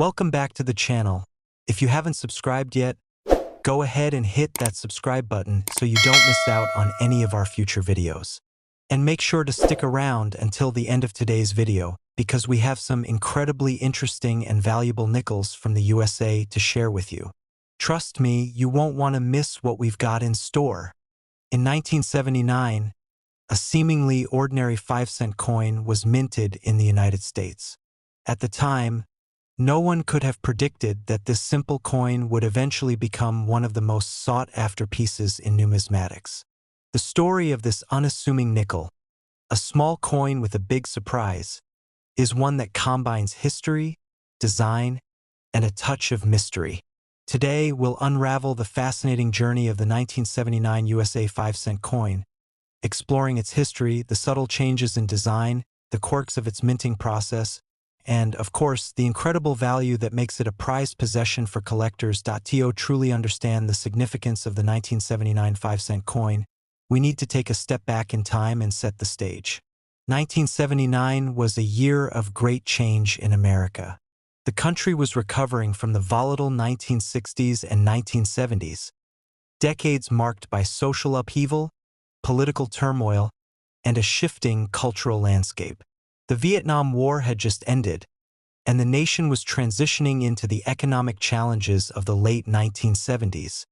Welcome back to the channel. If you haven't subscribed yet, go ahead and hit that subscribe button so you don't miss out on any of our future videos. And make sure to stick around until the end of today's video because we have some incredibly interesting and valuable nickels from the USA to share with you. Trust me, you won't want to miss what we've got in store. In 1979, a seemingly ordinary 5-cent coin was minted in the United States. At the time, no one could have predicted that this simple coin would eventually become one of the most sought-after pieces in numismatics. The story of this unassuming nickel, a small coin with a big surprise, is one that combines history, design, and a touch of mystery. Today, we'll unravel the fascinating journey of the 1979 USA 5-cent coin, exploring its history, the subtle changes in design, the quirks of its minting process, and, of course, the incredible value that makes it a prized possession for collectors. To truly understand the significance of the 1979 5-cent coin, we need to take a step back in time and set the stage. 1979 was a year of great change in America. The country was recovering from the volatile 1960s and 1970s, decades marked by social upheaval, political turmoil, and a shifting cultural landscape. The Vietnam War had just ended, and the nation was transitioning into the economic challenges of the late 1970s,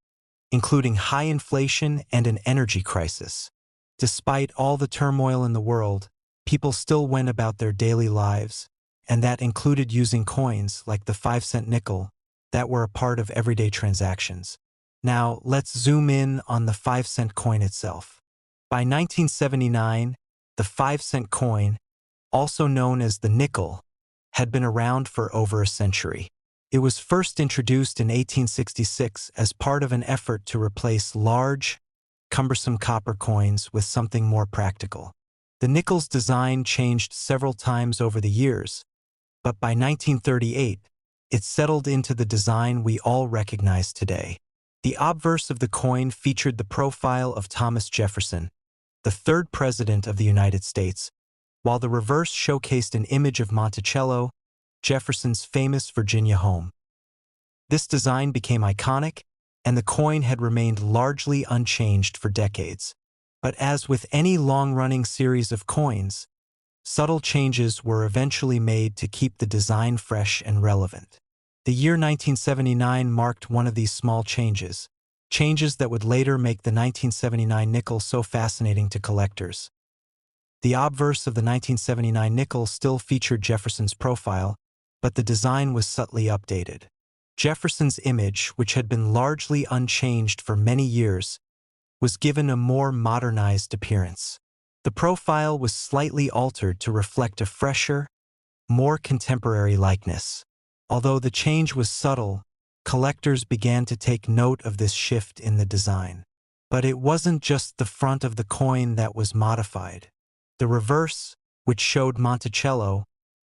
including high inflation and an energy crisis. Despite all the turmoil in the world, people still went about their daily lives, and that included using coins like the 5-cent nickel that were a part of everyday transactions. Now, let's zoom in on the 5-cent coin itself. By 1979, the 5-cent coin, also known as the nickel, had been around for over a century. It was first introduced in 1866 as part of an effort to replace large, cumbersome copper coins with something more practical. The nickel's design changed several times over the years, but by 1938, it settled into the design we all recognize today. The obverse of the coin featured the profile of Thomas Jefferson, the third president of the United States, while the reverse showcased an image of Monticello, Jefferson's famous Virginia home. This design became iconic, and the coin had remained largely unchanged for decades. But as with any long-running series of coins, subtle changes were eventually made to keep the design fresh and relevant. The year 1979 marked one of these small changes that would later make the 1979 nickel so fascinating to collectors. The obverse of the 1979 nickel still featured Jefferson's profile, but the design was subtly updated. Jefferson's image, which had been largely unchanged for many years, was given a more modernized appearance. The profile was slightly altered to reflect a fresher, more contemporary likeness. Although the change was subtle, collectors began to take note of this shift in the design. But it wasn't just the front of the coin that was modified. The reverse, which showed Monticello,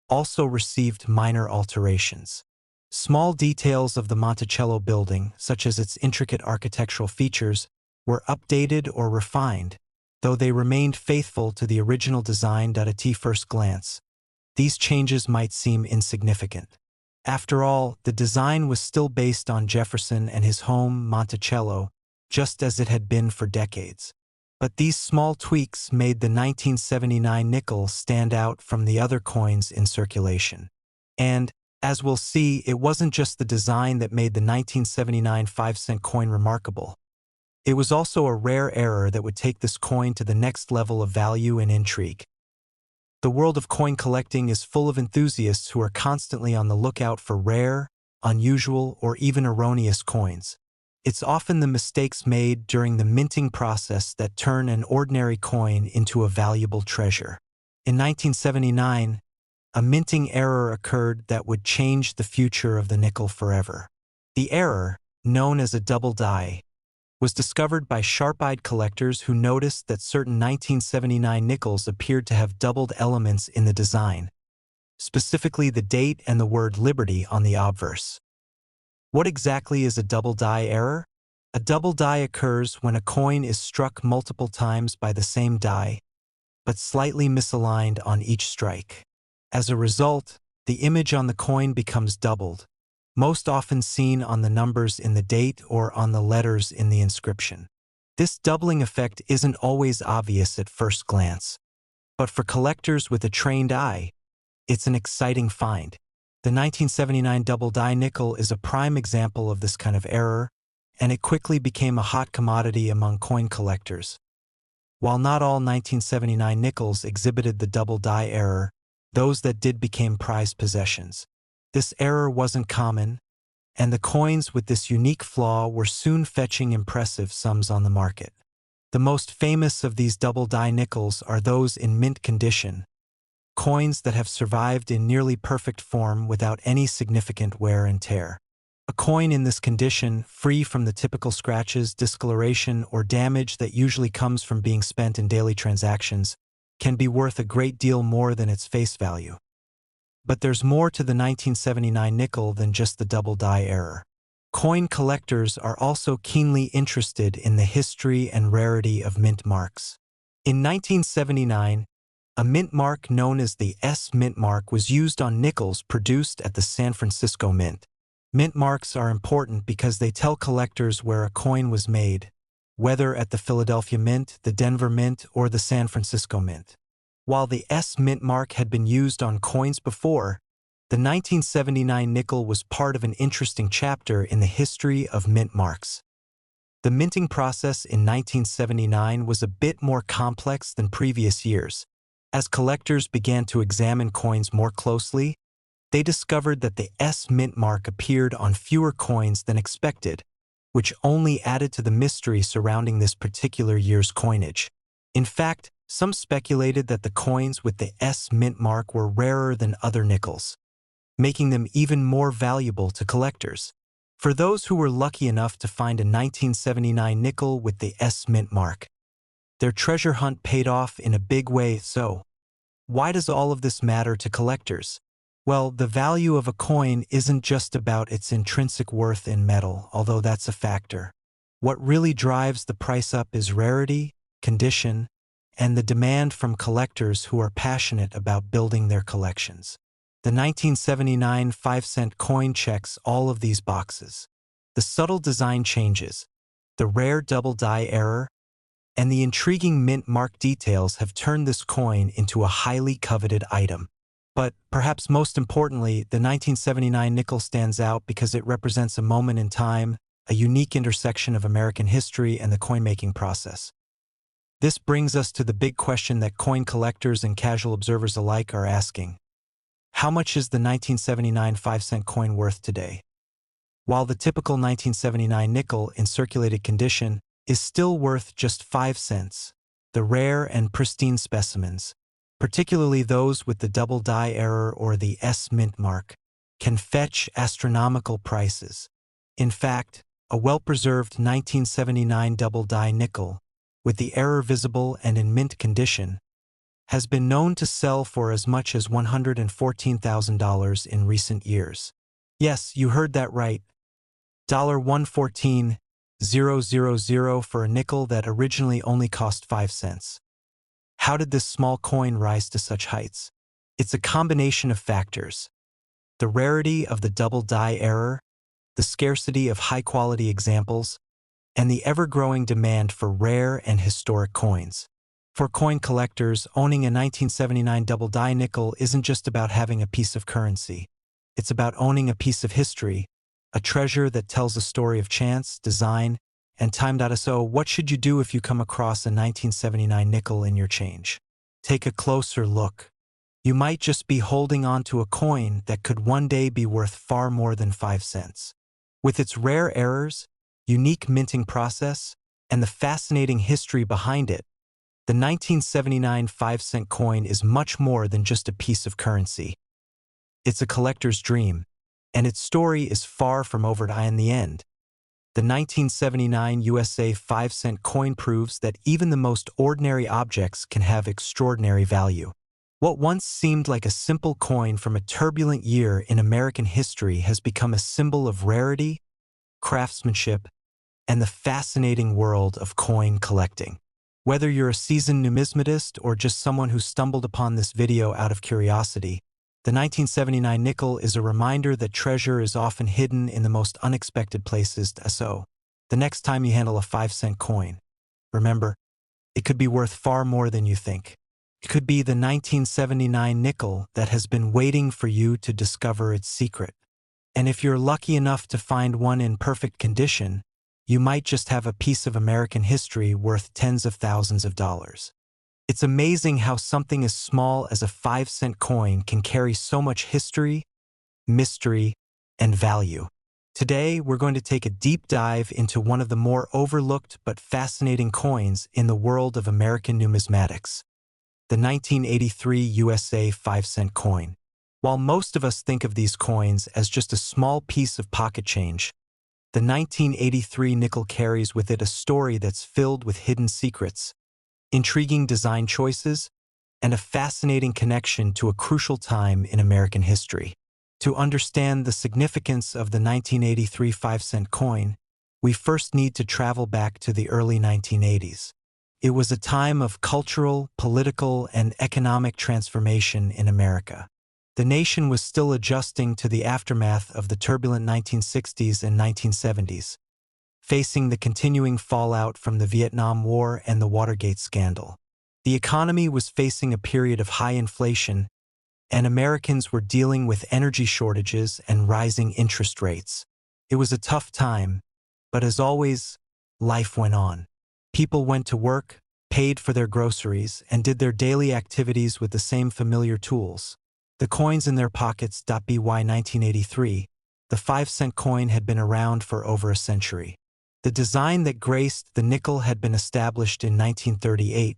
also received minor alterations. Small details of the Monticello building, such as its intricate architectural features, were updated or refined, though they remained faithful to the original design. At first glance, these changes might seem insignificant. After all, the design was still based on Jefferson and his home, Monticello, just as it had been for decades. But these small tweaks made the 1979 nickel stand out from the other coins in circulation. And, as we'll see, it wasn't just the design that made the 1979 5-cent coin remarkable. It was also a rare error that would take this coin to the next level of value and intrigue. The world of coin collecting is full of enthusiasts who are constantly on the lookout for rare, unusual, or even erroneous coins. It's often the mistakes made during the minting process that turn an ordinary coin into a valuable treasure. In 1979, a minting error occurred that would change the future of the nickel forever. The error, known as a double die, was discovered by sharp-eyed collectors who noticed that certain 1979 nickels appeared to have doubled elements in the design, specifically the date and the word Liberty on the obverse. What exactly is a double die error? A double die occurs when a coin is struck multiple times by the same die, but slightly misaligned on each strike. As a result, the image on the coin becomes doubled, most often seen on the numbers in the date or on the letters in the inscription. This doubling effect isn't always obvious at first glance, but for collectors with a trained eye, it's an exciting find. The 1979 double die nickel is a prime example of this kind of error, and it quickly became a hot commodity among coin collectors. While not all 1979 nickels exhibited the double die error, those that did became prized possessions. This error wasn't common, and the coins with this unique flaw were soon fetching impressive sums on the market. The most famous of these double die nickels are those in mint condition, coins that have survived in nearly perfect form without any significant wear and tear. A coin in this condition, free from the typical scratches, discoloration, or damage that usually comes from being spent in daily transactions, can be worth a great deal more than its face value. But there's more to the 1979 nickel than just the double die error. Coin collectors are also keenly interested in the history and rarity of mint marks. In 1979, a mint mark known as the S mint mark was used on nickels produced at the San Francisco Mint. Mint marks are important because they tell collectors where a coin was made, whether at the Philadelphia Mint, the Denver Mint, or the San Francisco Mint. While the S mint mark had been used on coins before, the 1979 nickel was part of an interesting chapter in the history of mint marks. The minting process in 1979 was a bit more complex than previous years. As collectors began to examine coins more closely, they discovered that the S mint mark appeared on fewer coins than expected, which only added to the mystery surrounding this particular year's coinage. In fact, some speculated that the coins with the S mint mark were rarer than other nickels, making them even more valuable to collectors. For those who were lucky enough to find a 1979 nickel with the S mint mark, their treasure hunt paid off in a big way. So, why does all of this matter to collectors? Well, the value of a coin isn't just about its intrinsic worth in metal, although that's a factor. What really drives the price up is rarity, condition, and the demand from collectors who are passionate about building their collections. The 1979 5-cent coin checks all of these boxes. The subtle design changes, the rare double die error, and the intriguing mint mark details have turned this coin into a highly coveted item. But perhaps most importantly, the 1979 nickel stands out because it represents a moment in time, a unique intersection of American history and the coin-making process. This brings us to the big question that coin collectors and casual observers alike are asking. How much is the 1979 5-cent coin worth today? While the typical 1979 nickel in circulated condition is still worth just 5 cents, the rare and pristine specimens, particularly those with the double die error or the S mint mark, can fetch astronomical prices. In fact, a well-preserved 1979 double die nickel, with the error visible and in mint condition, has been known to sell for as much as $114,000 in recent years. Yes, you heard that right. $114,000 for a nickel that originally only cost 5 cents. How did this small coin rise to such heights? It's a combination of factors. The rarity of the double die error, the scarcity of high-quality examples, and the ever-growing demand for rare and historic coins. For coin collectors, owning a 1979 double die nickel isn't just about having a piece of currency. It's about owning a piece of history, a treasure that tells a story of chance, design, and time. So, what should you do if you come across a 1979 nickel in your change? Take a closer look. You might just be holding on to a coin that could one day be worth far more than 5 cents. With its rare errors, unique minting process, and the fascinating history behind it, the 1979 5-cent coin is much more than just a piece of currency. It's a collector's dream, and its story is far from over in the end. The 1979 USA 5-cent coin proves that even the most ordinary objects can have extraordinary value. What once seemed like a simple coin from a turbulent year in American history has become a symbol of rarity, craftsmanship, and the fascinating world of coin collecting. Whether you're a seasoned numismatist or just someone who stumbled upon this video out of curiosity, The 1979 nickel is a reminder that treasure is often hidden in the most unexpected places. So, the next time you handle a 5-cent coin, remember, it could be worth far more than you think. It could be the 1979 nickel that has been waiting for you to discover its secret. And if you're lucky enough to find one in perfect condition, you might just have a piece of American history worth tens of thousands of dollars. It's amazing how something as small as a 5-cent coin can carry so much history, mystery, and value. Today, we're going to take a deep dive into one of the more overlooked but fascinating coins in the world of American numismatics, the 1983 USA 5-cent coin. While most of us think of these coins as just a small piece of pocket change, the 1983 nickel carries with it a story that's filled with hidden secrets, intriguing design choices, and a fascinating connection to a crucial time in American history. To understand the significance of the 1983 5-cent coin, we first need to travel back to the early 1980s. It was a time of cultural, political, and economic transformation in America. The nation was still adjusting to the aftermath of the turbulent 1960s and 1970s, facing the continuing fallout from the Vietnam War and the Watergate scandal. The economy was facing a period of high inflation, and Americans were dealing with energy shortages and rising interest rates. It was a tough time, but as always, life went on. People went to work, paid for their groceries, and did their daily activities with the same familiar tools. The coins in their pockets. By 1983, the 5-cent coin had been around for over a century. The design that graced the nickel had been established in 1938,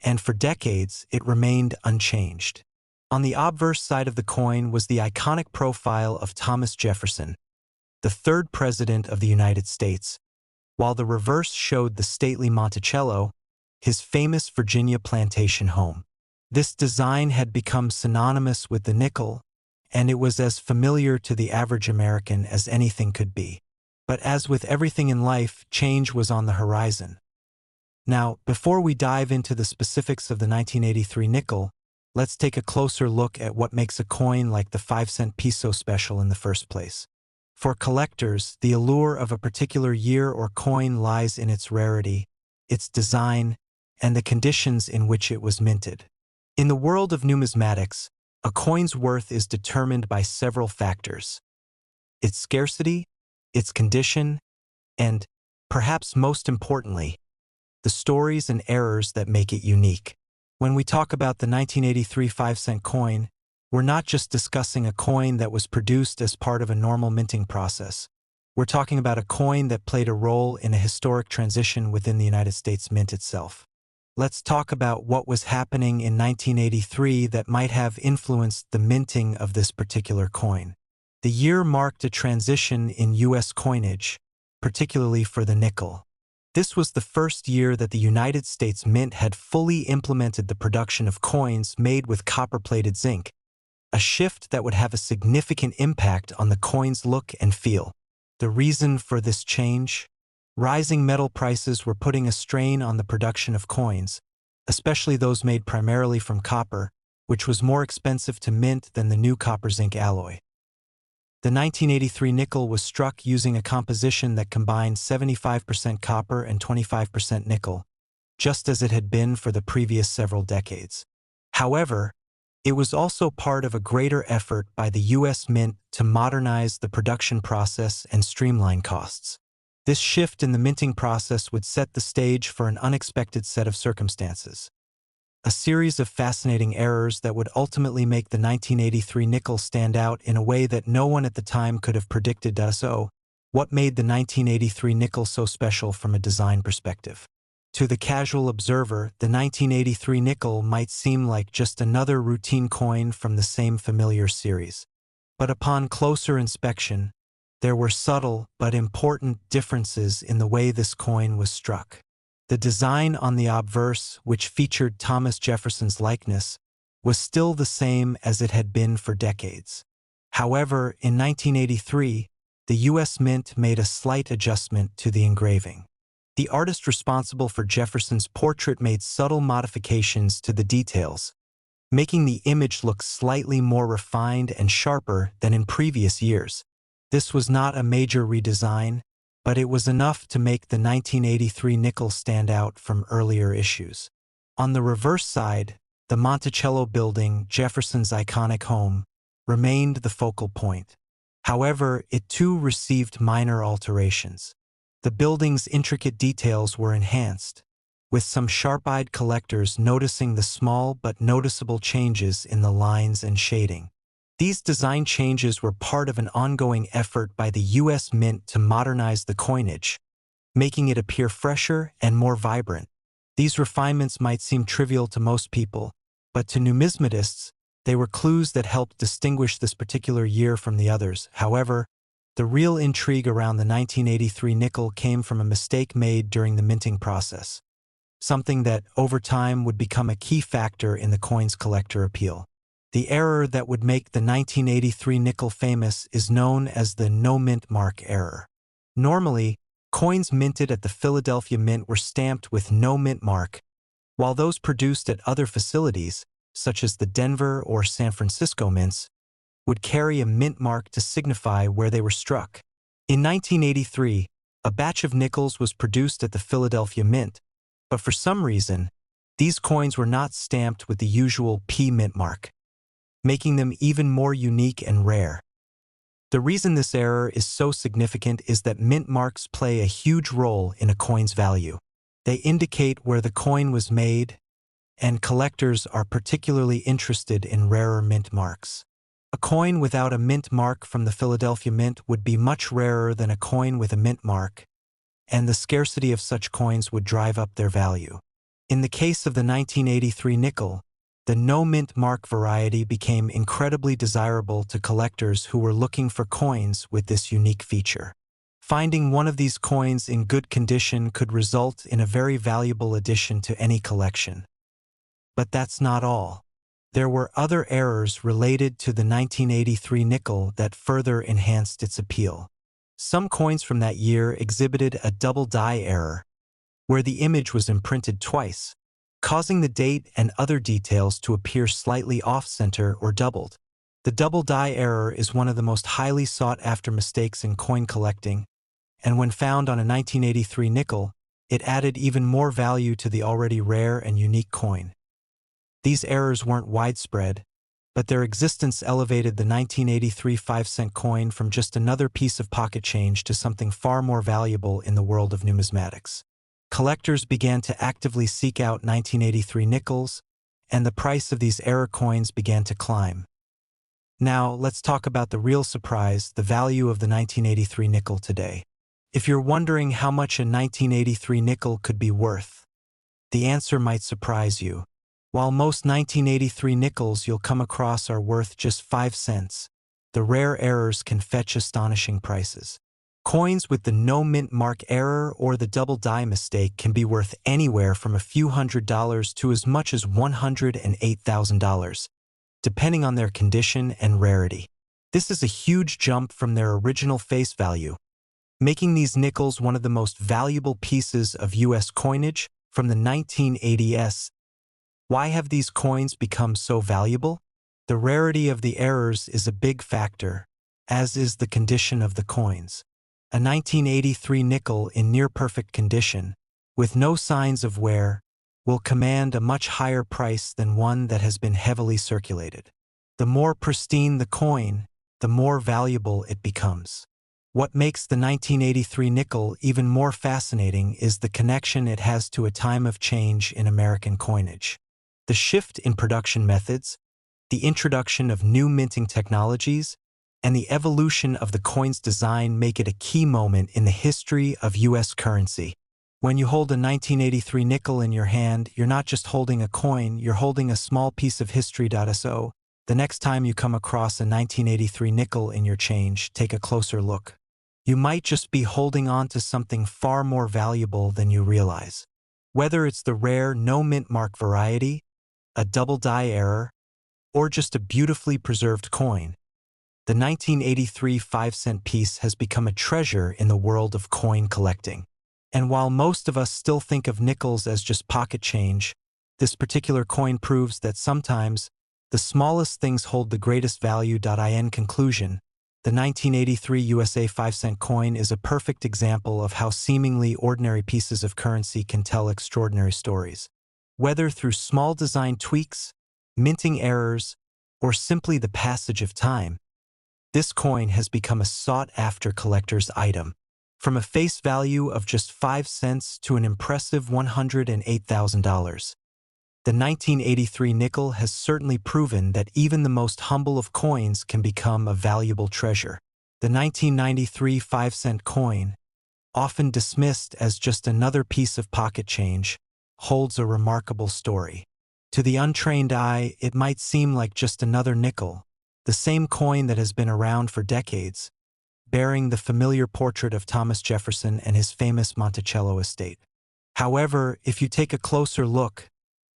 and for decades it remained unchanged. On the obverse side of the coin was the iconic profile of Thomas Jefferson, the third president of the United States, while the reverse showed the stately Monticello, his famous Virginia plantation home. This design had become synonymous with the nickel, and it was as familiar to the average American as anything could be. But as with everything in life, change was on the horizon. Now, before we dive into the specifics of the 1983 nickel, let's take a closer look at what makes a coin like the 5-cent piece so special in the first place. For collectors, the allure of a particular year or coin lies in its rarity, its design, and the conditions in which it was minted. In the world of numismatics, a coin's worth is determined by several factors: its scarcity, its condition, and, perhaps most importantly, the stories and errors that make it unique. When we talk about the 1983 5-cent coin, we're not just discussing a coin that was produced as part of a normal minting process. We're talking about a coin that played a role in a historic transition within the United States Mint itself. Let's talk about what was happening in 1983 that might have influenced the minting of this particular coin. The year marked a transition in U.S. coinage, particularly for the nickel. This was the first year that the United States Mint had fully implemented the production of coins made with copper-plated zinc, a shift that would have a significant impact on the coin's look and feel. The reason for this change? Rising metal prices were putting a strain on the production of coins, especially those made primarily from copper, which was more expensive to mint than the new copper-zinc alloy. The 1983 nickel was struck using a composition that combined 75% copper and 25% nickel, just as it had been for the previous several decades. However, it was also part of a greater effort by the U.S. Mint to modernize the production process and streamline costs. This shift in the minting process would set the stage for an unexpected set of circumstances. A series of fascinating errors that would ultimately make the 1983 nickel stand out in a way that no one at the time could have predicted. So, what made the 1983 nickel so special from a design perspective? To the casual observer, the 1983 nickel might seem like just another routine coin from the same familiar series. But upon closer inspection, there were subtle but important differences in the way this coin was struck. The design on the obverse, which featured Thomas Jefferson's likeness, was still the same as it had been for decades. However, in 1983, the U.S. Mint made a slight adjustment to the engraving. The artist responsible for Jefferson's portrait made subtle modifications to the details, making the image look slightly more refined and sharper than in previous years. This was not a major redesign, but it was enough to make the 1983 nickel stand out from earlier issues. On the reverse side, the Monticello building, Jefferson's iconic home, remained the focal point. However, it too received minor alterations. The building's intricate details were enhanced, with some sharp-eyed collectors noticing the small but noticeable changes in the lines and shading. These design changes were part of an ongoing effort by the U.S. Mint to modernize the coinage, making it appear fresher and more vibrant. These refinements might seem trivial to most people, but to numismatists, they were clues that helped distinguish this particular year from the others. However, the real intrigue around the 1983 nickel came from a mistake made during the minting process, something that, over time, would become a key factor in the coin's collector appeal. The error that would make the 1983 nickel famous is known as the no-mint mark error. Normally, coins minted at the Philadelphia Mint were stamped with no mint mark, while those produced at other facilities, such as the Denver or San Francisco mints, would carry a mint mark to signify where they were struck. In 1983, a batch of nickels was produced at the Philadelphia Mint, but for some reason, these coins were not stamped with the usual P mint mark, making them even more unique and rare. The reason this error is so significant is that mint marks play a huge role in a coin's value. They indicate where the coin was made, and collectors are particularly interested in rarer mint marks. A coin without a mint mark from the Philadelphia Mint would be much rarer than a coin with a mint mark, and the scarcity of such coins would drive up their value. In the case of the 1983 nickel, the no-mint mark variety became incredibly desirable to collectors who were looking for coins with this unique feature. Finding one of these coins in good condition could result in a very valuable addition to any collection. But that's not all. There were other errors related to the 1983 nickel that further enhanced its appeal. Some coins from that year exhibited a double die error, where the image was imprinted twice, causing the date and other details to appear slightly off-center or doubled. The double die error is one of the most highly sought-after mistakes in coin collecting, and when found on a 1983 nickel, it added even more value to the already rare and unique coin. These errors weren't widespread, but their existence elevated the 1983 5-cent coin from just another piece of pocket change to something far more valuable in the world of numismatics. Collectors began to actively seek out 1983 nickels, and the price of these error coins began to climb. Now, let's talk about the real surprise, the value of the 1983 nickel today. If you're wondering how much a 1983 nickel could be worth, the answer might surprise you. While most 1983 nickels you'll come across are worth just 5 cents, the rare errors can fetch astonishing prices. Coins with the no mint mark error or the double die mistake can be worth anywhere from a few $100s to as much as $108,000, depending on their condition and rarity. This is a huge jump from their original face value, making these nickels one of the most valuable pieces of U.S. coinage from the 1980s. Why have these coins become so valuable? The rarity of the errors is a big factor, as is the condition of the coins. A 1983 nickel in near-perfect condition, with no signs of wear, will command a much higher price than one that has been heavily circulated. The more pristine the coin, the more valuable it becomes. What makes the 1983 nickel even more fascinating is the connection it has to a time of change in American coinage. The shift in production methods, the introduction of new minting technologies, and the evolution of the coin's design make it a key moment in the history of U.S. currency. When you hold a 1983 nickel in your hand, you're not just holding a coin, you're holding a small piece of history. So, the next time you come across a 1983 nickel in your change, take a closer look. You might just be holding on to something far more valuable than you realize. Whether it's the rare no mint mark variety, a double die error, or just a beautifully preserved coin, the 1983 5-cent piece has become a treasure in the world of coin collecting. And while most of us still think of nickels as just pocket change, this particular coin proves that sometimes The smallest things hold the greatest value. In conclusion, the 1983 USA 5-cent coin is a perfect example of how seemingly ordinary pieces of currency can tell extraordinary stories. Whether through small design tweaks, minting errors, or simply the passage of time, this coin has become a sought-after collector's item. From a face value of just 5 cents to an impressive $108,000. The 1983 nickel has certainly proven that even the most humble of coins can become a valuable treasure. The 1993 5-cent coin, often dismissed as just another piece of pocket change, holds a remarkable story. To the untrained eye, it might seem like just another nickel, the same coin that has been around for decades, bearing the familiar portrait of Thomas Jefferson and his famous Monticello estate. However, if you take a closer look,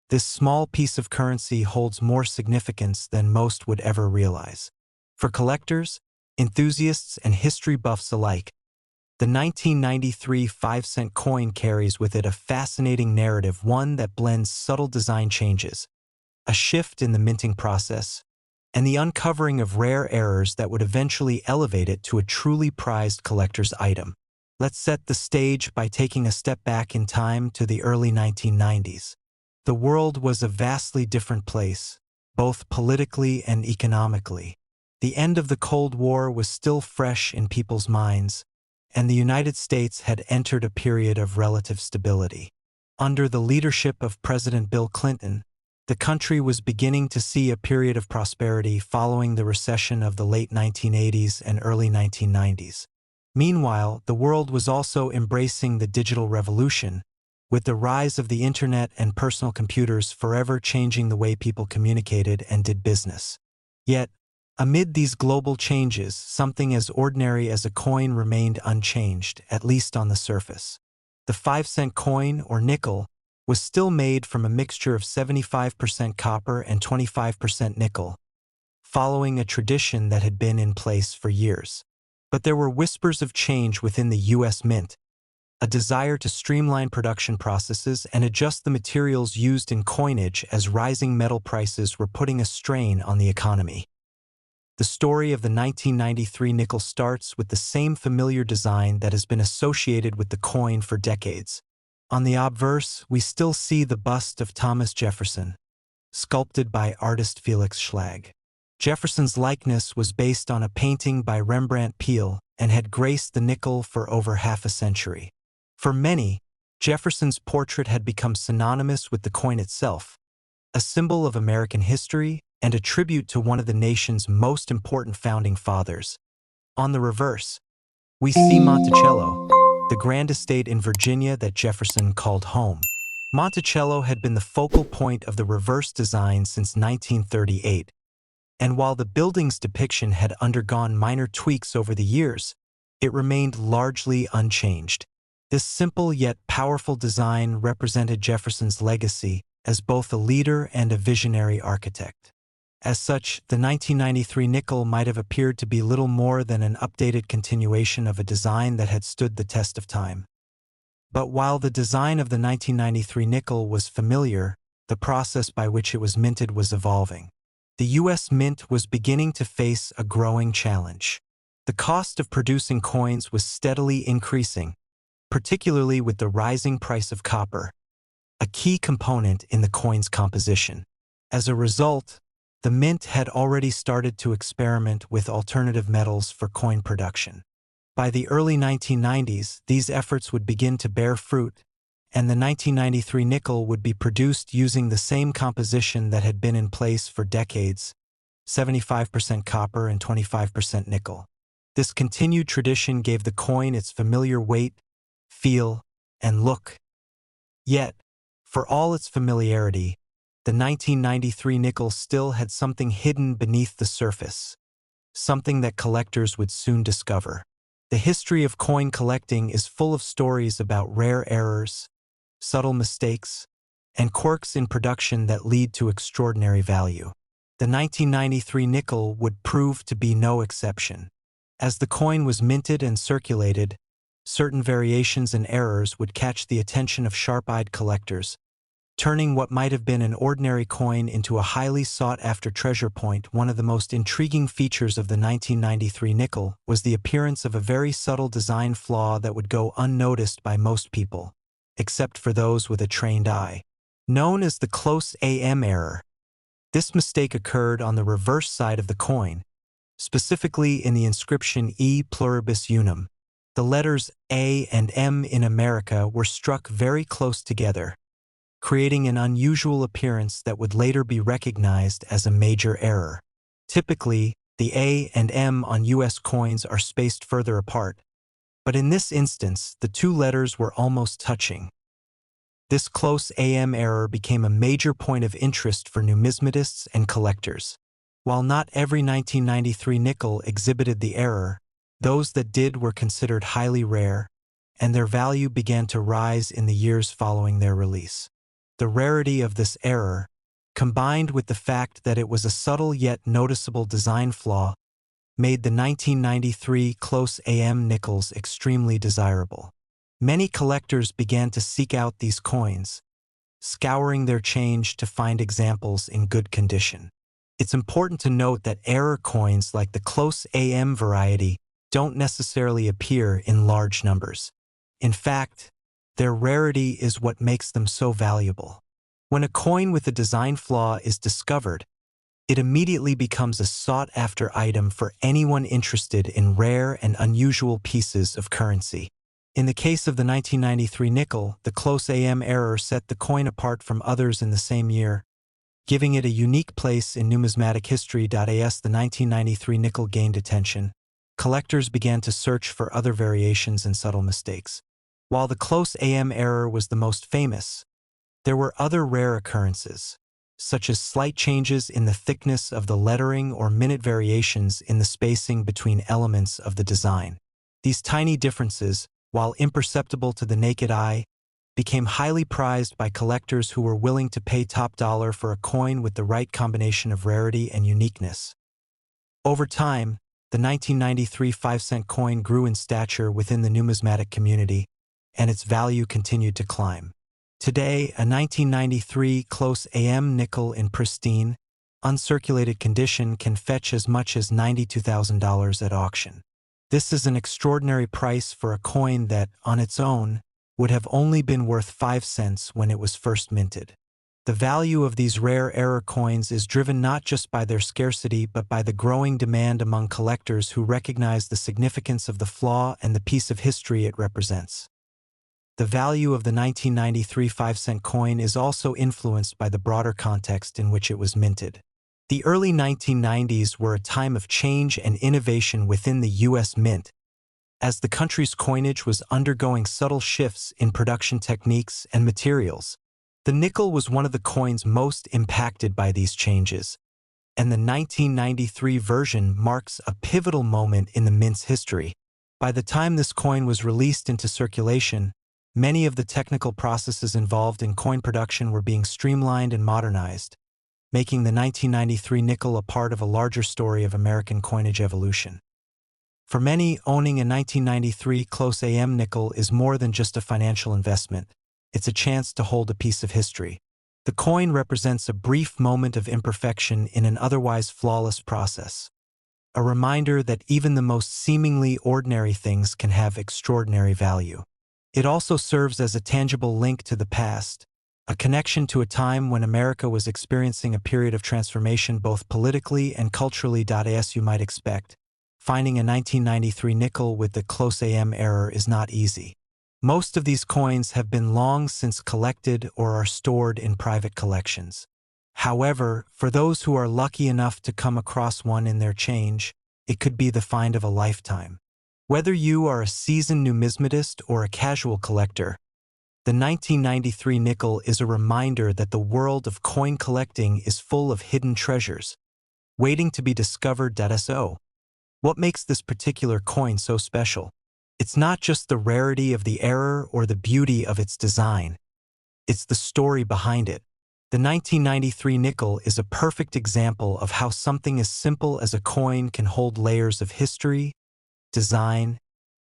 this small piece of currency holds more significance than most would ever realize. For collectors, enthusiasts, and history buffs alike, the 1993 5-cent coin carries with it a fascinating narrative, one that blends subtle design changes, a shift in the minting process, and the uncovering of rare errors that would eventually elevate it to a truly prized collector's item. Let's set the stage by taking a step back in time to the early 1990s. The world was a vastly different place, both politically and economically. The end of the Cold War was still fresh in people's minds, and the United States had entered a period of relative stability. Under the leadership of President Bill Clinton, the country was beginning to see a period of prosperity following the recession of the late 1980s and early 1990s. Meanwhile, the world was also embracing the digital revolution, with the rise of the internet and personal computers forever changing the way people communicated and did business. Yet, amid these global changes, something as ordinary as a coin remained unchanged, at least on the surface. The 5-cent coin, or nickel, was still made from a mixture of 75% copper and 25% nickel, following a tradition that had been in place for years. But there were whispers of change within the U.S. Mint, a desire to streamline production processes and adjust the materials used in coinage as rising metal prices were putting a strain on the economy. The story of the 1993 nickel starts with the same familiar design that has been associated with the coin for decades. On the obverse, we still see the bust of Thomas Jefferson, sculpted by artist Felix Schlag. Jefferson's likeness was based on a painting by Rembrandt Peale and had graced the nickel for over half a century. For many, Jefferson's portrait had become synonymous with the coin itself, a symbol of American history and a tribute to one of the nation's most important founding fathers. On the reverse, we see Monticello, the grand estate in Virginia that Jefferson called home. Monticello had been the focal point of the reverse design since 1938, and while the building's depiction had undergone minor tweaks over the years, it remained largely unchanged. This simple yet powerful design represented Jefferson's legacy as both a leader and a visionary architect. As such, the 1993 nickel might have appeared to be little more than an updated continuation of a design that had stood the test of time. But while the design of the 1993 nickel was familiar, the process by which it was minted was evolving. The U.S. Mint was beginning to face a growing challenge. The cost of producing coins was steadily increasing, particularly with the rising price of copper, a key component in the coin's composition. As a result, the Mint had already started to experiment with alternative metals for coin production. By the early 1990s, these efforts would begin to bear fruit, and the 1993 nickel would be produced using the same composition that had been in place for decades, 75% copper and 25% nickel. This continued tradition gave the coin its familiar weight, feel, and look. Yet, for all its familiarity, the 1993 nickel still had something hidden beneath the surface, something that collectors would soon discover. The history of coin collecting is full of stories about rare errors, subtle mistakes, and quirks in production that lead to extraordinary value. The 1993 nickel would prove to be no exception. As the coin was minted and circulated, certain variations and errors would catch the attention of sharp-eyed collectors, turning what might have been an ordinary coin into a highly sought-after treasure point. One of the most intriguing features of the 1993 nickel was the appearance of a very subtle design flaw that would go unnoticed by most people, except for those with a trained eye. Known as the close AM error, this mistake occurred on the reverse side of the coin, specifically in the inscription E pluribus unum. The letters A and M in America were struck very close together, creating an unusual appearance that would later be recognized as a major error. Typically, the A and M on U.S. coins are spaced further apart, but in this instance, the two letters were almost touching. This close AM error became a major point of interest for numismatists and collectors. While not every 1993 nickel exhibited the error, those that did were considered highly rare, and their value began to rise in the years following their release. The rarity of this error, combined with the fact that it was a subtle yet noticeable design flaw, made the 1993 close AM nickels extremely desirable. Many collectors began to seek out these coins, scouring their change to find examples in good condition. It's important to note that error coins like the close AM variety don't necessarily appear in large numbers. In fact, their rarity is what makes them so valuable. When a coin with a design flaw is discovered, it immediately becomes a sought-after item for anyone interested in rare and unusual pieces of currency. In the case of the 1993 nickel, the close AM error set the coin apart from others in the same year, giving it a unique place in numismatic history. As the 1993 nickel gained attention, collectors began to search for other variations and subtle mistakes. While the close AM error was the most famous, there were other rare occurrences, such as slight changes in the thickness of the lettering or minute variations in the spacing between elements of the design. These tiny differences, while imperceptible to the naked eye, became highly prized by collectors who were willing to pay top dollar for a coin with the right combination of rarity and uniqueness. Over time, the 1993 5-cent coin grew in stature within the numismatic community, and its value continued to climb. Today, a 1993 close AM nickel in pristine, uncirculated condition can fetch as much as $92,000 at auction. This is an extraordinary price for a coin that, on its own, would have only been worth 5 cents when it was first minted. The value of these rare error coins is driven not just by their scarcity but by the growing demand among collectors who recognize the significance of the flaw and the piece of history it represents. The value of the 1993 5-cent coin is also influenced by the broader context in which it was minted. The early 1990s were a time of change and innovation within the U.S. Mint, as the country's coinage was undergoing subtle shifts in production techniques and materials. The nickel was one of the coins most impacted by these changes, and the 1993 version marks a pivotal moment in the Mint's history. By the time this coin was released into circulation, many of the technical processes involved in coin production were being streamlined and modernized, making the 1993 nickel a part of a larger story of American coinage evolution. For many, owning a 1993 close AM nickel is more than just a financial investment. It's a chance to hold a piece of history. The coin represents a brief moment of imperfection in an otherwise flawless process, a reminder that even the most seemingly ordinary things can have extraordinary value. It also serves as a tangible link to the past, a connection to a time when America was experiencing a period of transformation both politically and culturally. As you might expect, finding a 1993 nickel with the close AM error is not easy. Most of these coins have been long since collected or are stored in private collections. However, for those who are lucky enough to come across one in their change, it could be the find of a lifetime. Whether you are a seasoned numismatist or a casual collector, the 1993 nickel is a reminder that the world of coin collecting is full of hidden treasures, waiting to be discovered. So, what makes this particular coin so special? It's not just the rarity of the error or the beauty of its design. It's the story behind it. The 1993 nickel is a perfect example of how something as simple as a coin can hold layers of history, design,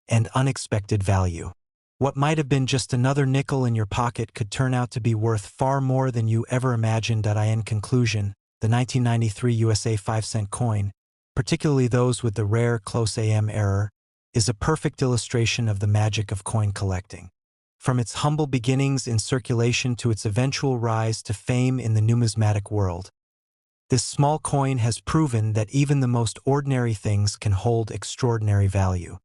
and unexpected value. What might have been just another nickel in your pocket could turn out to be worth far more than you ever imagined. In conclusion, the 1993 USA 5-cent coin, particularly those with the rare close AM error, is a perfect illustration of the magic of coin collecting. From its humble beginnings in circulation to its eventual rise to fame in the numismatic world, this small coin has proven that even the most ordinary things can hold extraordinary value.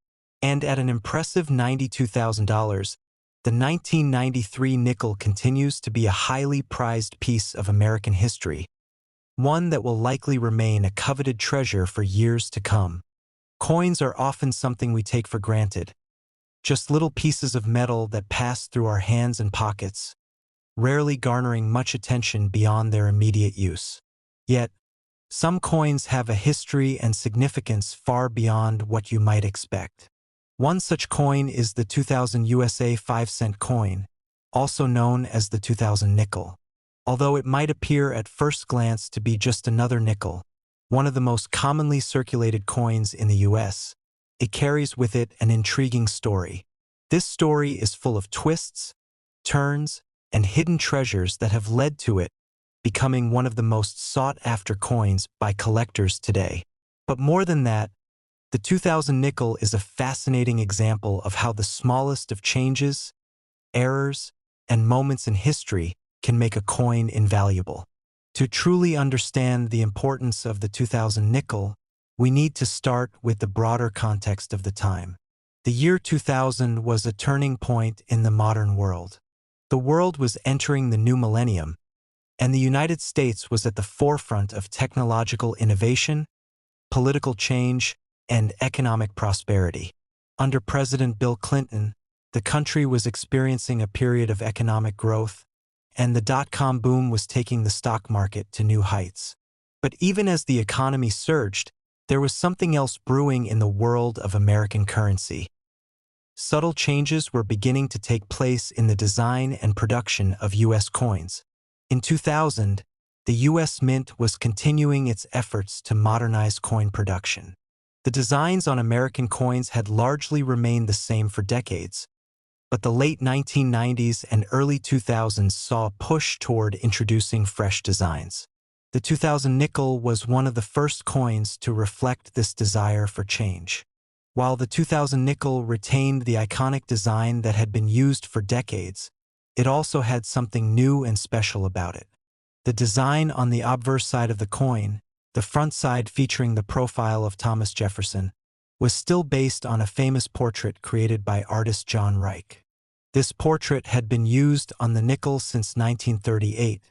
And at an impressive $92,000, the 1993 nickel continues to be a highly prized piece of American history, one that will likely remain a coveted treasure for years to come. Coins are often something we take for granted, just little pieces of metal that pass through our hands and pockets, rarely garnering much attention beyond their immediate use. Yet, some coins have a history and significance far beyond what you might expect. One such coin is the 2000 USA 5-cent coin, also known as the 2000 nickel. Although it might appear at first glance to be just another nickel, one of the most commonly circulated coins in the US, it carries with it an intriguing story. This story is full of twists, turns, and hidden treasures that have led to it becoming one of the most sought-after coins by collectors today. But more than that, the 2000 nickel is a fascinating example of how the smallest of changes, errors, and moments in history can make a coin invaluable. To truly understand the importance of the 2000 nickel, we need to start with the broader context of the time. The year 2000 was a turning point in the modern world. The world was entering the new millennium, and the United States was at the forefront of technological innovation, political change, and economic prosperity. Under President Bill Clinton, the country was experiencing a period of economic growth, and the dot-com boom was taking the stock market to new heights. But even as the economy surged, there was something else brewing in the world of American currency. Subtle changes were beginning to take place in the design and production of U.S. coins. In 2000, the U.S. Mint was continuing its efforts to modernize coin production. The designs on American coins had largely remained the same for decades, but the late 1990s and early 2000s saw a push toward introducing fresh designs. The 2000 nickel was one of the first coins to reflect this desire for change. While the 2000 nickel retained the iconic design that had been used for decades, it also had something new and special about it. The design on the obverse side of the coin, the front side featuring the profile of Thomas Jefferson, was still based on a famous portrait created by artist John Reich. This portrait had been used on the nickel since 1938,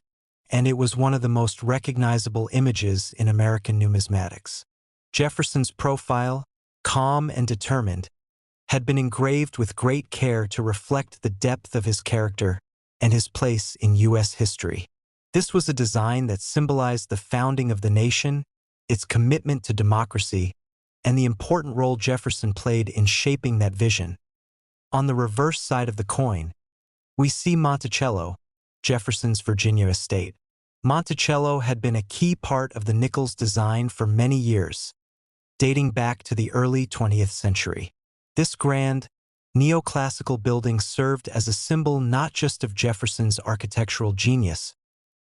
and it was one of the most recognizable images in American numismatics. Jefferson's profile, calm and determined, had been engraved with great care to reflect the depth of his character and his place in U.S. history. This was a design that symbolized the founding of the nation, its commitment to democracy, and the important role Jefferson played in shaping that vision. On the reverse side of the coin, we see Monticello, Jefferson's Virginia estate. Monticello had been a key part of the nickel's design for many years, dating back to the early 20th century. This grand, neoclassical building served as a symbol not just of Jefferson's architectural genius,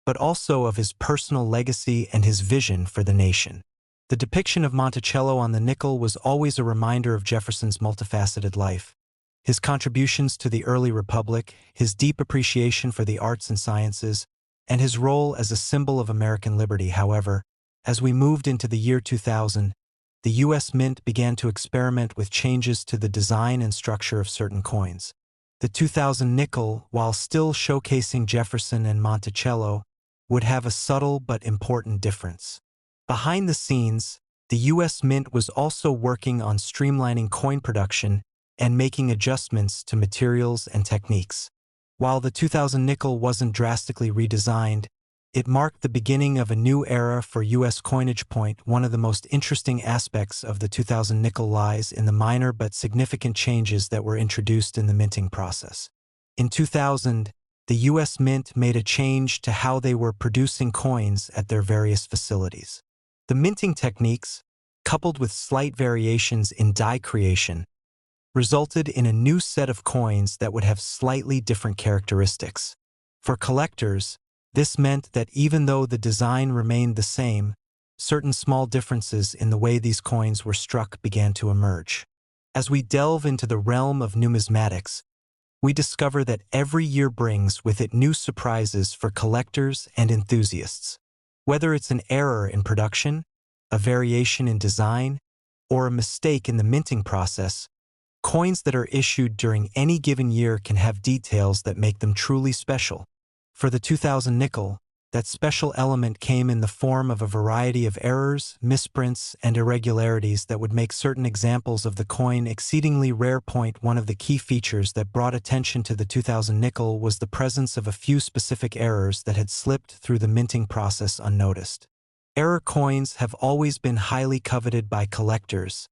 but also of his personal legacy and his vision for the nation. The depiction of Monticello on the nickel was always a reminder of Jefferson's multifaceted life, his contributions to the early republic, his deep appreciation for the arts and sciences, and his role as a symbol of American liberty. However, as we moved into the year 2000, the U.S. Mint began to experiment with changes to the design and structure of certain coins. The 2000 nickel, while still showcasing Jefferson and Monticello, would have a subtle but important difference. Behind the scenes, the U.S. Mint was also working on streamlining coin production and making adjustments to materials and techniques. While the 2000 nickel wasn't drastically redesigned, it marked the beginning of a new era for U.S. coinage. One of the most interesting aspects of the 2000 nickel lies in the minor but significant changes that were introduced in the minting process. In 2000, the U.S. Mint made a change to how they were producing coins at their various facilities. The minting techniques, coupled with slight variations in die creation, resulted in a new set of coins that would have slightly different characteristics. For collectors, this meant that even though the design remained the same, certain small differences in the way these coins were struck began to emerge. As we delve into the realm of numismatics, we discover that every year brings with it new surprises for collectors and enthusiasts. Whether it's an error in production, a variation in design, or a mistake in the minting process, coins that are issued during any given year can have details that make them truly special. For the 2000 nickel, that special element came in the form of a variety of errors, misprints, and irregularities that would make certain examples of the coin exceedingly rare. One of the key features that brought attention to the 2000 nickel was the presence of a few specific errors that had slipped through the minting process unnoticed. Error coins have always been highly coveted by collectors,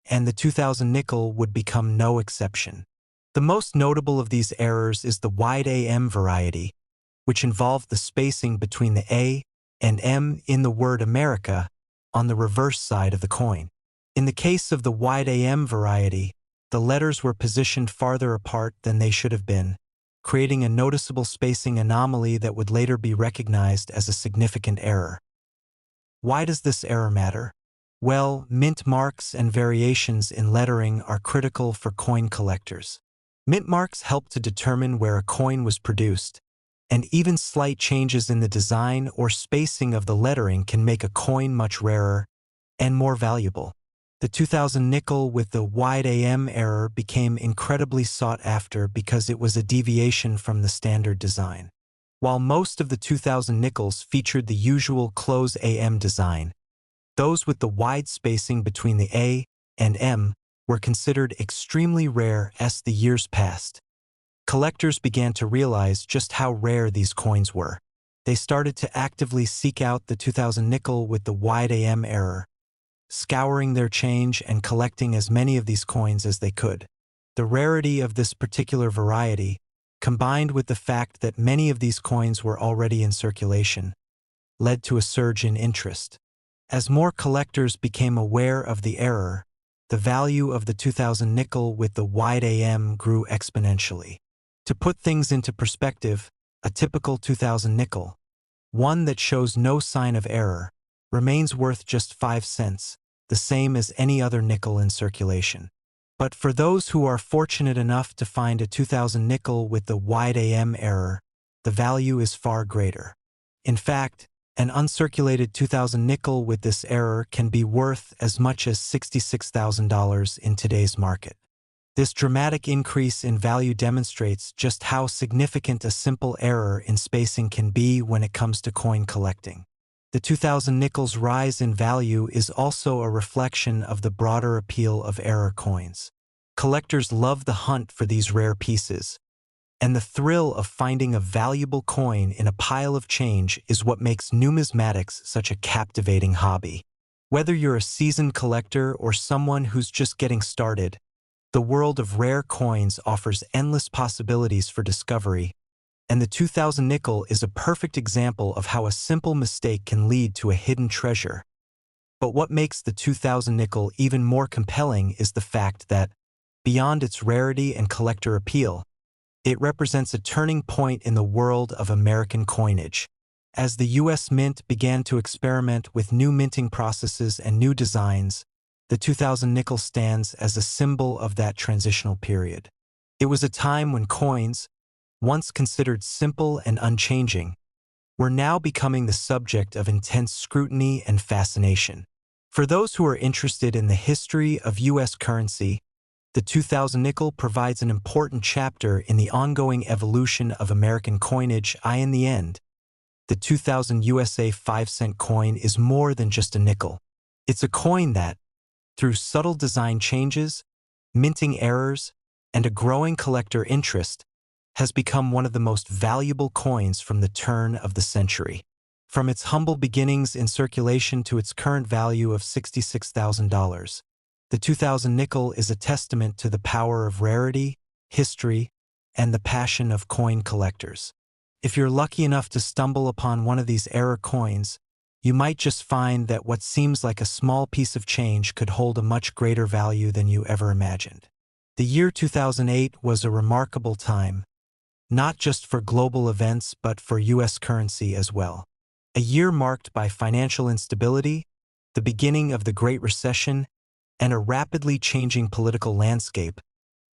and the 2000 nickel would become no exception. The most notable of these errors is the wide AM variety, which involved the spacing between the A and M in the word America on the reverse side of the coin. In the case of the wide AM variety, the letters were positioned farther apart than they should have been, creating a noticeable spacing anomaly that would later be recognized as a significant error. Why does this error matter? Well, mint marks and variations in lettering are critical for coin collectors. Mint marks help to determine where a coin was produced, and even slight changes in the design or spacing of the lettering can make a coin much rarer and more valuable. The 2000 nickel with the wide AM error became incredibly sought after because it was a deviation from the standard design. While most of the 2000 nickels featured the usual close AM design, those with the wide spacing between the A and M were considered extremely rare as the years passed. Collectors began to realize just how rare these coins were. They started to actively seek out the 2000 nickel with the wide AM error, scouring their change and collecting as many of these coins as they could. The rarity of this particular variety, combined with the fact that many of these coins were already in circulation, led to a surge in interest. As more collectors became aware of the error, the value of the 2000 nickel with the wide AM grew exponentially. To put things into perspective, a typical 2000 nickel, one that shows no sign of error, remains worth just 5 cents, the same as any other nickel in circulation. But for those who are fortunate enough to find a 2000 nickel with the wide AM error, the value is far greater. In fact, an uncirculated 2000 nickel with this error can be worth as much as $66,000 in today's market. This dramatic increase in value demonstrates just how significant a simple error in spacing can be when it comes to coin collecting. The 2000 nickel's rise in value is also a reflection of the broader appeal of error coins. Collectors love the hunt for these rare pieces, and the thrill of finding a valuable coin in a pile of change is what makes numismatics such a captivating hobby. Whether you're a seasoned collector or someone who's just getting started, the world of rare coins offers endless possibilities for discovery, and the 2000 nickel is a perfect example of how a simple mistake can lead to a hidden treasure. But what makes the 2000 nickel even more compelling is the fact that, beyond its rarity and collector appeal, it represents a turning point in the world of American coinage. As the U.S. Mint began to experiment with new minting processes and new designs, the 2000 nickel stands as a symbol of that transitional period. It was a time when coins, once considered simple and unchanging, were now becoming the subject of intense scrutiny and fascination. For those who are interested in the history of U.S. currency, the 2000 nickel provides an important chapter in the ongoing evolution of American coinage. In the end, the 2000 USA 5-cent coin is more than just a nickel. It's a coin that, through subtle design changes, minting errors, and a growing collector interest, has become one of the most valuable coins from the turn of the century. From its humble beginnings in circulation to its current value of $66,000, the 2000 nickel is a testament to the power of rarity, history, and the passion of coin collectors. If you're lucky enough to stumble upon one of these error coins, you might just find that what seems like a small piece of change could hold a much greater value than you ever imagined. The year 2008 was a remarkable time, not just for global events but for U.S. currency as well. A year marked by financial instability, the beginning of the Great Recession, and a rapidly changing political landscape.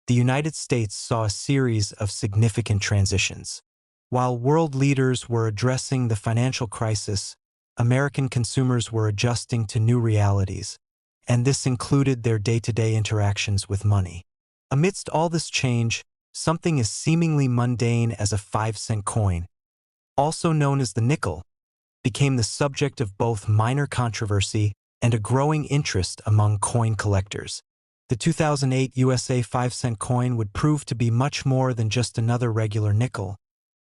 The United States saw a series of significant transitions. While world leaders were addressing the financial crisis, American consumers were adjusting to new realities, and this included their day-to-day interactions with money. Amidst all this change, something as seemingly mundane as a 5-cent coin, also known as the nickel, became the subject of both minor controversy and a growing interest among coin collectors. The 2008 USA 5-cent coin would prove to be much more than just another regular nickel,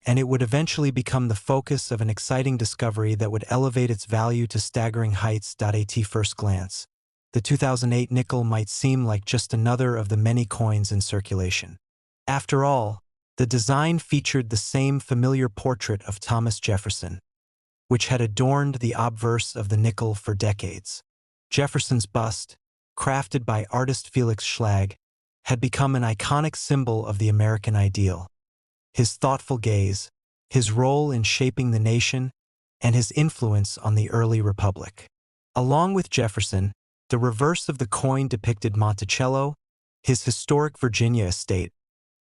and it would eventually become the focus of an exciting discovery that would elevate its value to staggering heights. At first glance, the 2008 nickel might seem like just another of the many coins in circulation. After all, the design featured the same familiar portrait of Thomas Jefferson, which had adorned the obverse of the nickel for decades. Jefferson's bust, crafted by artist Felix Schlag, had become an iconic symbol of the American ideal. His thoughtful gaze, his role in shaping the nation, and his influence on the early republic. Along with Jefferson, the reverse of the coin depicted Monticello, his historic Virginia estate,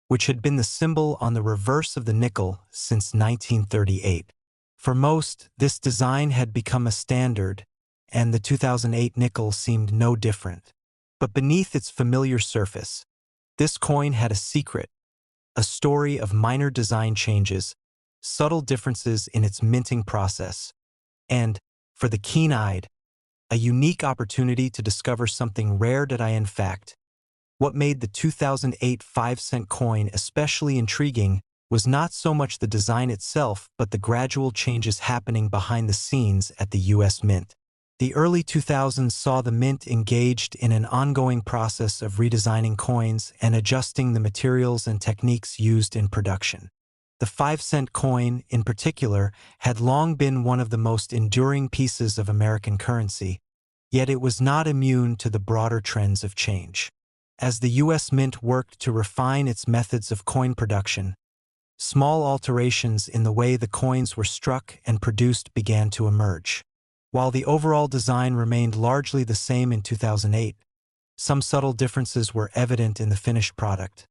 which had been the symbol on the reverse of the nickel since 1938. For most, this design had become a standard, and the 2008 nickel seemed no different. But beneath its familiar surface, this coin had a secret, a story of minor design changes, subtle differences in its minting process, and, for the keen-eyed, a unique opportunity to discover something rare. In fact, what made the 2008 5-cent coin especially intriguing was not so much the design itself but the gradual changes happening behind the scenes at the U.S. Mint. The early 2000s saw the Mint engaged in an ongoing process of redesigning coins and adjusting the materials and techniques used in production. The 5-cent coin, in particular, had long been one of the most enduring pieces of American currency, yet it was not immune to the broader trends of change. As the U.S. Mint worked to refine its methods of coin production, small alterations in the way the coins were struck and produced began to emerge. While the overall design remained largely the same in 2008, some subtle differences were evident in the finished product.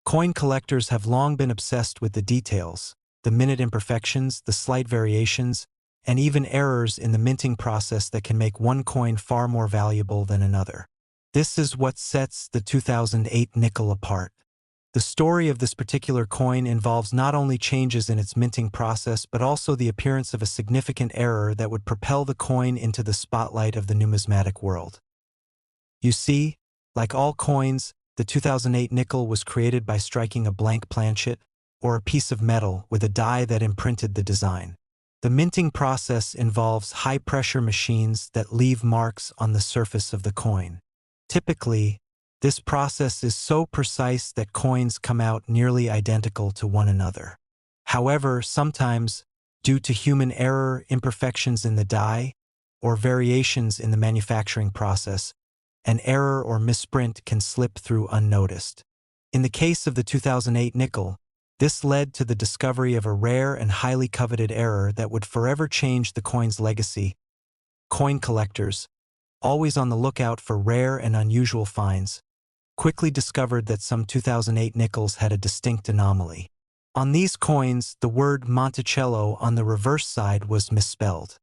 Coin collectors have long been obsessed with the details, the minute imperfections, the slight variations, and even errors in the minting process that can make one coin far more valuable than another. This is what sets the 2008 nickel apart. The story of this particular coin involves not only changes in its minting process but also the appearance of a significant error that would propel the coin into the spotlight of the numismatic world. You see, like all coins, the 2008 nickel was created by striking a blank planchet, or a piece of metal, with a die that imprinted the design. The minting process involves high-pressure machines that leave marks on the surface of the coin. Typically, this process is so precise that coins come out nearly identical to one another. However, sometimes, due to human error, imperfections in the die, or variations in the manufacturing process, an error or misprint can slip through unnoticed. In the case of the 2008 nickel, this led to the discovery of a rare and highly coveted error that would forever change the coin's legacy. Coin collectors, always on the lookout for rare and unusual finds, quickly discovered that some 2008 nickels had a distinct anomaly. On these coins, the word Monticello on the reverse side was misspelled.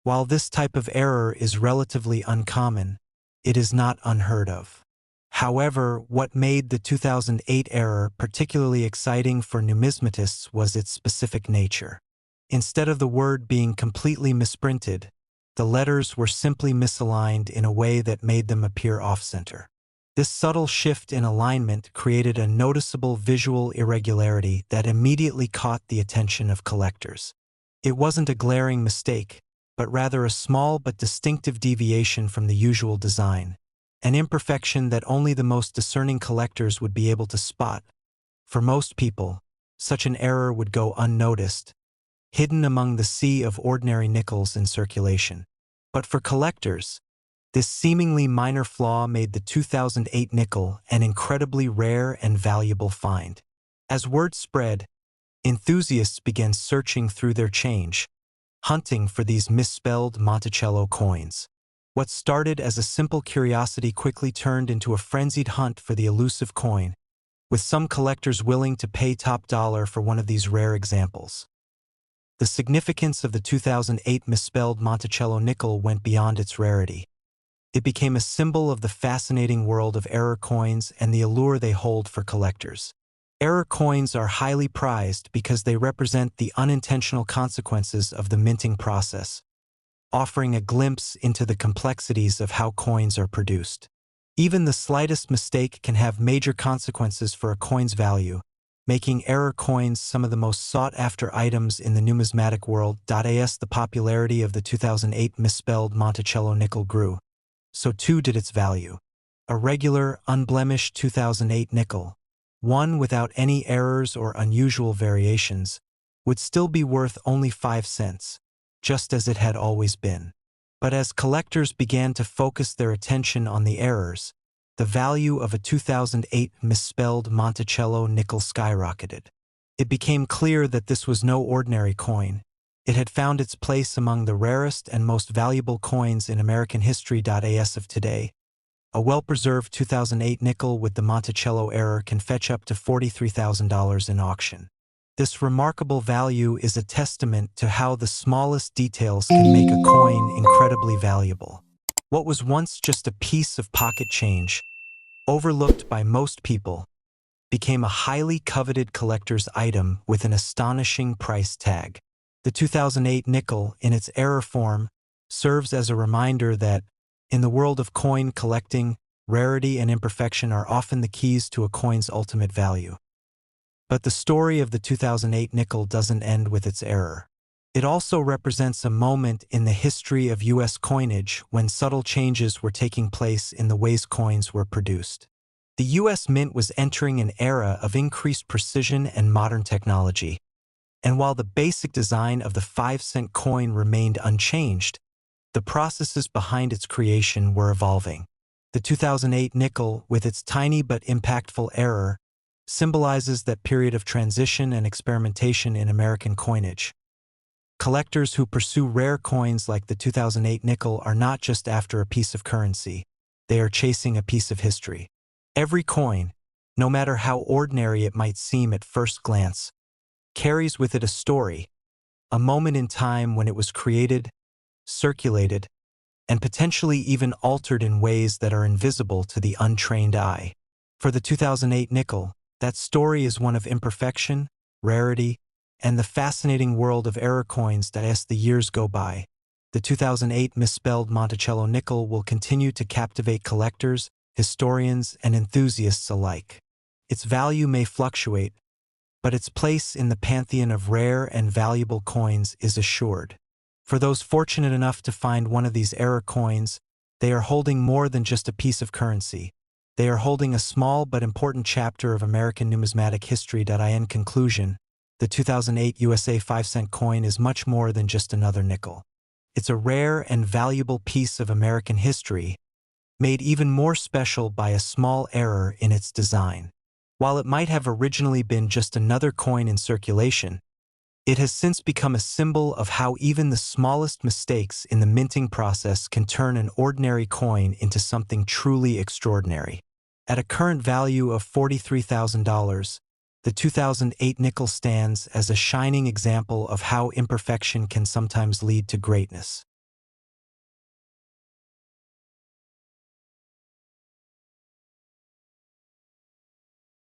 While this type of error is relatively uncommon, it is not unheard of. However, what made the 2008 error particularly exciting for numismatists was its specific nature. Instead of the word being completely misprinted, the letters were simply misaligned in a way that made them appear off-center. This subtle shift in alignment created a noticeable visual irregularity that immediately caught the attention of collectors. It wasn't a glaring mistake, but rather a small but distinctive deviation from the usual design, an imperfection that only the most discerning collectors would be able to spot. For most people, such an error would go unnoticed, hidden among the sea of ordinary nickels in circulation. But for collectors, This seemingly minor flaw made the 2008 nickel an incredibly rare and valuable find. As word spread, enthusiasts began searching through their change, hunting for these misspelled Monticello coins. What started as a simple curiosity quickly turned into a frenzied hunt for the elusive coin, with some collectors willing to pay top dollar for one of these rare examples. The significance of the 2008 misspelled Monticello nickel went beyond its rarity. It became a symbol of the fascinating world of error coins and the allure they hold for collectors. Error coins are highly prized because they represent the unintentional consequences of the minting process, offering a glimpse into the complexities of how coins are produced. Even the slightest mistake can have major consequences for a coin's value, making error coins some of the most sought-after items in the numismatic world. As the popularity of the 2008 misspelled Monticello nickel grew, so too did its value. A regular, unblemished 2008 nickel, one without any errors or unusual variations, would still be worth only 5 cents, just as it had always been. But as collectors began to focus their attention on the errors, the value of a 2008 misspelled Monticello nickel skyrocketed. It became clear that this was no ordinary coin. It had found its place among the rarest and most valuable coins in American history. As of today, a well-preserved 2008 nickel with the Monticello error can fetch up to $43,000 in auction. This remarkable value is a testament to how the smallest details can make a coin incredibly valuable. What was once just a piece of pocket change, overlooked by most people, became a highly coveted collector's item with an astonishing price tag. The 2008 nickel, in its error form, serves as a reminder that, in the world of coin collecting, rarity and imperfection are often the keys to a coin's ultimate value. But the story of the 2008 nickel doesn't end with its error. It also represents a moment in the history of U.S. coinage when subtle changes were taking place in the ways coins were produced. The U.S. Mint was entering an era of increased precision and modern technology, and while the basic design of the 5-cent coin remained unchanged, the processes behind its creation were evolving. The 2008 nickel, with its tiny but impactful error, symbolizes that period of transition and experimentation in American coinage. Collectors who pursue rare coins like the 2008 nickel are not just after a piece of currency, they are chasing a piece of history. Every coin, no matter how ordinary it might seem at first glance, carries with it a story, a moment in time when it was created, circulated, and potentially even altered in ways that are invisible to the untrained eye. For the 2008 nickel, that story is one of imperfection, rarity, and the fascinating world of error coins that as the years go by. The 2008 misspelled Monticello nickel will continue to captivate collectors, historians, and enthusiasts alike. Its value may fluctuate, but its place in the pantheon of rare and valuable coins is assured. For those fortunate enough to find one of these error coins, they are holding more than just a piece of currency. They are holding a small but important chapter of American numismatic history. In conclusion, the 2008 USA 5-cent coin is much more than just another nickel. It's a rare and valuable piece of American history, made even more special by a small error in its design. While it might have originally been just another coin in circulation, it has since become a symbol of how even the smallest mistakes in the minting process can turn an ordinary coin into something truly extraordinary. At a current value of $43,000, the 2008 nickel stands as a shining example of how imperfection can sometimes lead to greatness.